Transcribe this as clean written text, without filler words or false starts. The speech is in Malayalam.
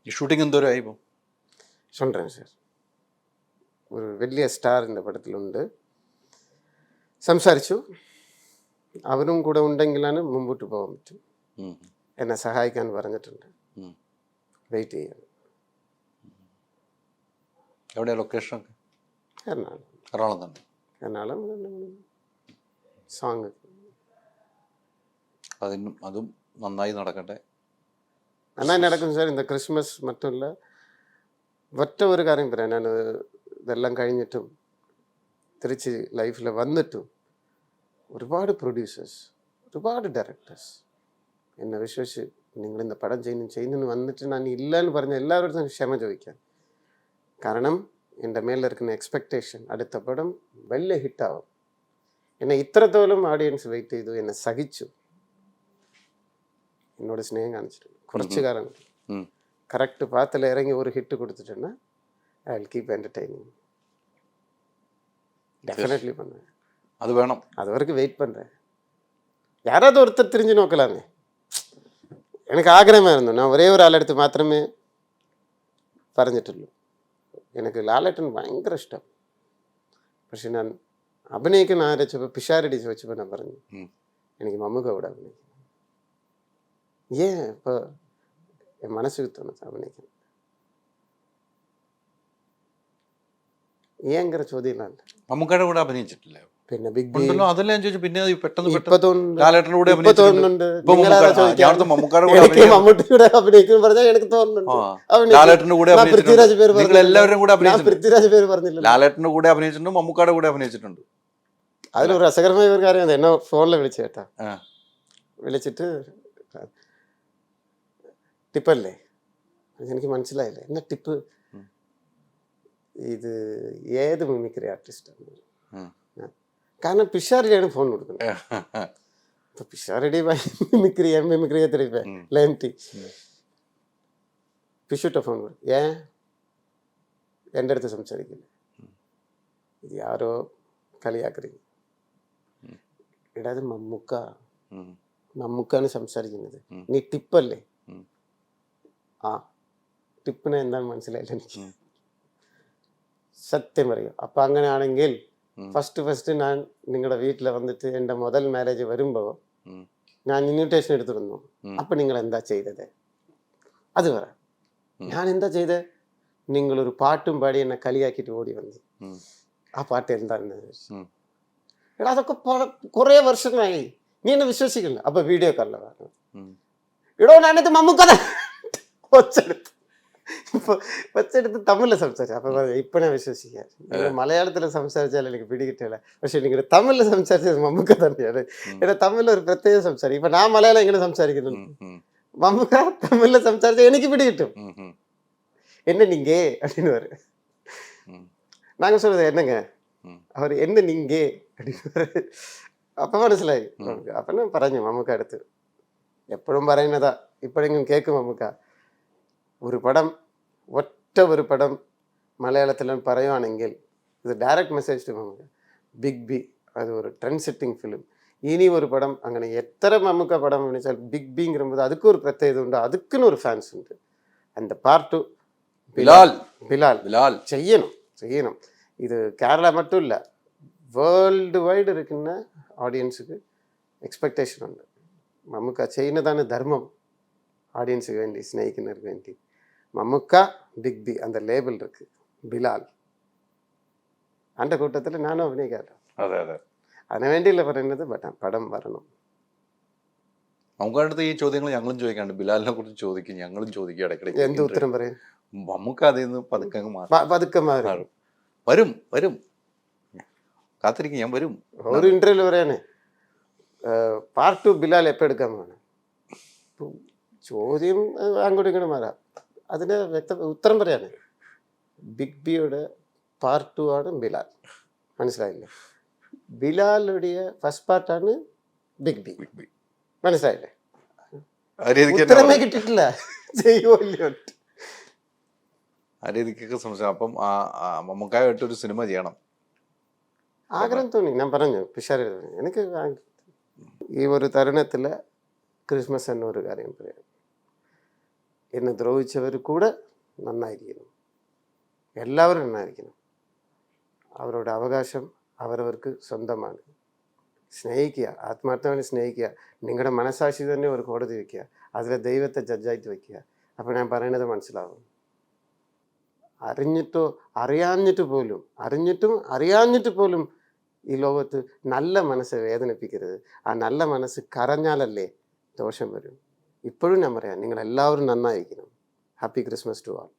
ഈ ഷൂട്ടിംഗ് എന്തോരമായി ഇപ്പോൾ? சொல்கிறேன் சார். ഒരു വലിയ സ്റ്റാർ இந்த പടത്തിലുണ്ട്. സംസാരിച്ചു. അവരും കൂടെ ഉണ്ടെങ്കിലാണ് മുമ്പോട്ട് പോകാൻ പറ്റും. എന്നെ സഹായിക്കാൻ പറഞ്ഞിട്ടുണ്ട്. വെയിറ്റ് ചെയ്യാൻ. എവിടെയാണ് ലൊക്കേഷനൊക്കെ? എറണാകുളം. എറണാകുളം തന്നെ. എറണാകുളം സോങ്. അതും നന്നായി നടക്കട്ടെ. നന്നായി നടക്കും സാർ. இந்த ക്രിസ്മസ് മറ്റുള്ള ഒറ്റ ഒരു കാര്യം പറയാം. ഞാൻ ഇതെല്ലാം കഴിഞ്ഞിട്ടും തിരിച്ച് ലൈഫിൽ വന്നിട്ടും ഒരുപാട് പ്രൊഡ്യൂസേഴ്സ്, ഒരുപാട് ഡയറക്ടേഴ്സ് എന്നെ വിശ്വസിച്ച് നിങ്ങൾ இந்த പടം ചെയ്യുന്നു വന്നിട്ട് ഞാൻ ഇല്ല എന്ന് പറഞ്ഞ എല്ലാവരും ക്ഷമ ചോദിക്കാൻ. കാരണം എൻ്റെ മേലിരിക്കുന്ന എക്സ്പെക്റ്റേഷൻ അടുത്ത പടം വലിയ ഹിറ്റാവും. എന്നെ ഇത്രത്തോളം ഓഡിയൻസ് വെയിറ്റ് ചെയ്തു, എന്നെ സഹിച്ചു, എന്നോട് സ്നേഹം കാണിച്ചിട്ടുണ്ട്. കുറച്ച് കാലം കറക്റ്റ് പാത്തിൽ ഇറങ്ങി ഒരു ഹിറ്റ് കൊടുത്തിട്ടുണ്ടെങ്കിൽ I will keep entertaining. Definitely பண்ணுவேன். அது வேணும். அது வரைக்கும் வெயிட் பண்ணுறேன். யாராவது ஒருத்தர் திரிஞ்சு നോക്കലാമേ. എനിക്ക് ആഗ്രഹമായിരുന്നു. ഞാൻ ഒരേ ഒരു ആളെടുത്ത് മാത്രമേ പറഞ്ഞിട്ടുള്ളൂ. എനിക്ക് ലാലേട്ടൻ ഭയങ്കര ഇഷ്ടം. പക്ഷെ ഞാൻ അഭിനയിക്കുന്ന ആരച്ചപ്പോൾ പിഷാരടി ചോദിച്ചപ്പോൾ ഞാൻ പറഞ്ഞു എനിക്ക് മമ്മൂക്ക കൂടെ അഭിനയിക്കണം. ഇപ്പോൾ മനസ്സിൽ തോന്നുന്നു അഭിനയിക്കണം. ഏങ്കര ചോദ്യമില്ലാണ്ട് മമ്മൂക്കയുടെ കൂടെ അഭിനയിച്ചിട്ടില്ല. പിന്നെ ബിഗ് ബി അതെല്ലാം ചോദിച്ചു. പിന്നെ പെട്ടെന്ന് ലാലേട്ടൻ്റെ കൂടെ തോന്നുന്നുണ്ട്. മമ്മൂട്ടിയുടെ അഭിനയിക്കും പറഞ്ഞാൽ എനിക്ക് തോന്നുന്നുണ്ട്. പൃഥ്വിരാജ് പേര് പൃഥ്വിരാജ് പേര് പറഞ്ഞില്ല. ലാലേട്ടൻ്റെ കൂടെ അഭിനയിച്ചിട്ടുണ്ട്, മമ്മൂക്കയുടെ കൂടെ അഭിനയിച്ചിട്ടുണ്ട്. അതിലൊരു രസകരമായ ഒരു കാര്യം എന്നെ ഫോണിൽ വിളിച്ചു കേട്ടാ. വിളിച്ചിട്ട് ടിപ്പല്ലേ, എനിക്ക് മനസ്സിലായില്ല എന്നാ ടിപ്പ്, ഇത് ഏത് മിമിക്രി ആർട്ടിസ്റ്റാണ്? കാരണം പിഷാരടിയാണ് ഫോൺ കൊടുക്കുന്നത്. അപ്പോൾ പിഷാരടി മിമിക്രിയെ தெரியுமே லேம்டி പിഷുട്ട ഫോൺ കൊടുക്കും. എൻ്റെ അടുത്ത് സംസാരിക്കില്ല, ഇത് ആരോ കളിയാക്കറിയും. ഇടാതെ മമ്മൂക്കാണ് സംസാരിക്കുന്നത്, നീ ടിപ്പല്ലേ? ആ ടിപ്പിനെ എന്താണ് മനസ്സിലായില്ല എനിക്ക്. സത്യം പറയും. അപ്പം അങ്ങനെയാണെങ്കിൽ ഫസ്റ്റ് ഞാൻ നിങ്ങളുടെ വീട്ടിൽ വന്നിട്ട് എൻ്റെ മുതൽ മാരേജ് വരുമ്പോൾ ഞാൻ ഇൻവിറ്റേഷൻ എടുത്തിരുന്നു. അപ്പം നിങ്ങൾ എന്താ ചെയ്തത്? അത് പറ. ഞാൻ എന്താ ചെയ്തത്? നിങ്ങളൊരു പാട്ടും പാടി എന്നെ കളിയാക്കിയിട്ട് ഓടി വന്നു. ആ പാട്ട് എന്താണെന്ന് ചോദിച്ചു. എടാ അതൊക്കെ കുറേ വർഷമായി, നീ എന്നെ വിശ്വസിക്കില്ല. അപ്പം വീഡിയോ കല്ല പറഞ്ഞു. ഇടോ ഞാനത് മമ്മൂക്കഥ ഒച്ചെടുത്ത് ഒച്ചെടുത്ത് തമിഴിൽ സംസാരിച്ചു. അപ്പം പറഞ്ഞു ഇപ്പം ഞാൻ വിശ്വസിക്കാം. നിങ്ങൾ മലയാളത്തിൽ സംസാരിച്ചാൽ എനിക്ക് പിടികിട്ടില്ല, പക്ഷെ നിങ്ങൾ തമിഴിൽ സംസാരിച്ചത് മമ്മൂക്ക തന്നെയാണ്. എന്നെ തമിഴിൽ ഒരു പ്രത്യേകം സംസാരിക്കും. ഇപ്പം ഞാൻ മലയാളം എങ്ങനെ സംസാരിക്കുന്നുണ്ട്, മമ്മൂക്ക തമിഴിൽ സംസാരിച്ചാൽ എനിക്ക് പിടികിട്ടും. എന്നെ നീങ്ങേ அப்படின்னு வரும். நாங்கள் சொல்றது என்னங்க, அவர் என்ன நீங்கே அப்படின்னு അപ്പം മനസ്സിലായി. അപ്പം ഞാൻ പറഞ്ഞു മമ്മൂക്ക അടുത്ത് എപ്പോഴും പറയുന്നതാ, ഇപ്പോഴെങ്കിലും കേൾക്കും മമ്മൂക്ക. ഒരു പടം മലയാളത്തിൽ പറയുവാണെങ്കിൽ ഇത് direct message to Mammukka. Big B അത് ഒരു ട്രെൻഡ് സെറ്റിംഗ് ഫിലിം. ഇനി ഒരു പടം അങ്ങനെ എത്ര മമ്മൂക്ക പടം വിളിച്ചാൽ ബിഗ് ബിங்கிறபோது அதுக்கு ஒரு பிரத்யேகதை உண்டு, அதுக்குன்னு ஒரு ஃபேன்ஸ் உண்டு. அந்த பார்ட் 2 பிலால் செய்யணும். இது கேரளா மட்டும் இல்லை, വേൾഡ് വൈഡ് ഇരിക്കുന്ന ഓഡിയൻസുക്ക് എക്സ്പെക്ടേഷൻ ഉണ്ട്. മമ്മൂക്ക ചെയ്യുന്നതാണ് ധർമ്മം, ഓഡിയൻസുക്ക് വേണ്ടി, സ്നേഹിക്കുന്നവർക്ക് വേണ്ടി. മമ്മൂക്ക ബിഗ് ബി அந்த ലേബിൾ இருக்கு. பிலால் அந்த കൂട്ടത്തിൽ ഞാനും അഭിനയിക്കാമല്ലോ. അതിനു വേണ്ടിയല്ല പറയുന്നത്, പടം വരണം. മമ്മൂക്കയുടെ അടുത്ത് ഈ ചോദ്യങ്ങൾ ഞങ്ങളും ചോദിക്കാണ്ട്, ബിലാലിനെ കുറിച്ച് ചോദിക്കും, ഞങ്ങളും ചോദിക്കും ഇടയ്ക്കിടയ്ക്ക്. എന്ത് ഉത്തരം പറയും? മമ്മൂക്ക അതിൽ നിന്ന് പതുക്കെ മാറും. വരും കാത്തിരിക്കും, ഞാൻ വരും. ഒരു ഇന്റർവ്യൂല് പറയാണ് പാർട്ട് 2 ബിലാൽ എപ്പോൾ എടുക്കാൻ വേണം. ചോദ്യം അങ്ങോട്ടും ഇങ്ങോട്ടും മാറാം, അതിൻ്റെ ഉത്തരം പറയാണ്. ബിഗ് ബിയുടെ പാർട്ട് 2 ആണ് ബിലാൽ. മനസ്സിലായില്ലേ? ബിലാലുடைய ഫസ്റ്റ് പാർട്ടാണ് ബിഗ് ബി. മനസ്സിലായില്ലേ? ഉത്തരമേ കിട്ടിയിട്ടില്ല. ചെയ്യുമല്ലോ ആ രീതിക്കൊക്കെ സംശയം. അപ്പം മമ്മൂക്കായിട്ടൊരു സിനിമ ചെയ്യണം ആഗ്രഹം തോന്നി. ഞാൻ പറഞ്ഞു പിഷാരടി എനിക്ക് ഈ ഒരു തരുണത്തിൽ ക്രിസ്മസ് എന്നൊരു കാര്യം പറയാം. എന്നെ ദ്രോഹിച്ചവർ കൂടെ നന്നായിരിക്കണം. എല്ലാവരും നന്നായിരിക്കണം. അവരുടെ അവകാശം അവരവർക്ക് സ്വന്തമാണ്. സ്നേഹിക്കുക, ആത്മാർത്ഥമായി സ്നേഹിക്കുക. നിങ്ങളുടെ മനസാക്ഷി തന്നെ ഒരു കോടതി വയ്ക്കുക, അതിലെ ദൈവത്തെ ജഡ്ജായിട്ട് വയ്ക്കുക. അപ്പോൾ ഞാൻ പറയുന്നത് മനസ്സിലാവും. അറിയാഞ്ഞിട്ട് പോലും ഈ ലോകത്ത് നല്ല മനസ്സെ വേദനിപ്പിക്കരുത്. ആ നല്ല മനസ്സ് കരഞ്ഞാലല്ലേ ദോഷം വരും. ഇപ്പോഴും ഞാൻ പറയാം, നിങ്ങളെല്ലാവരും നന്നായിരിക്കണം. Happy Christmas to all.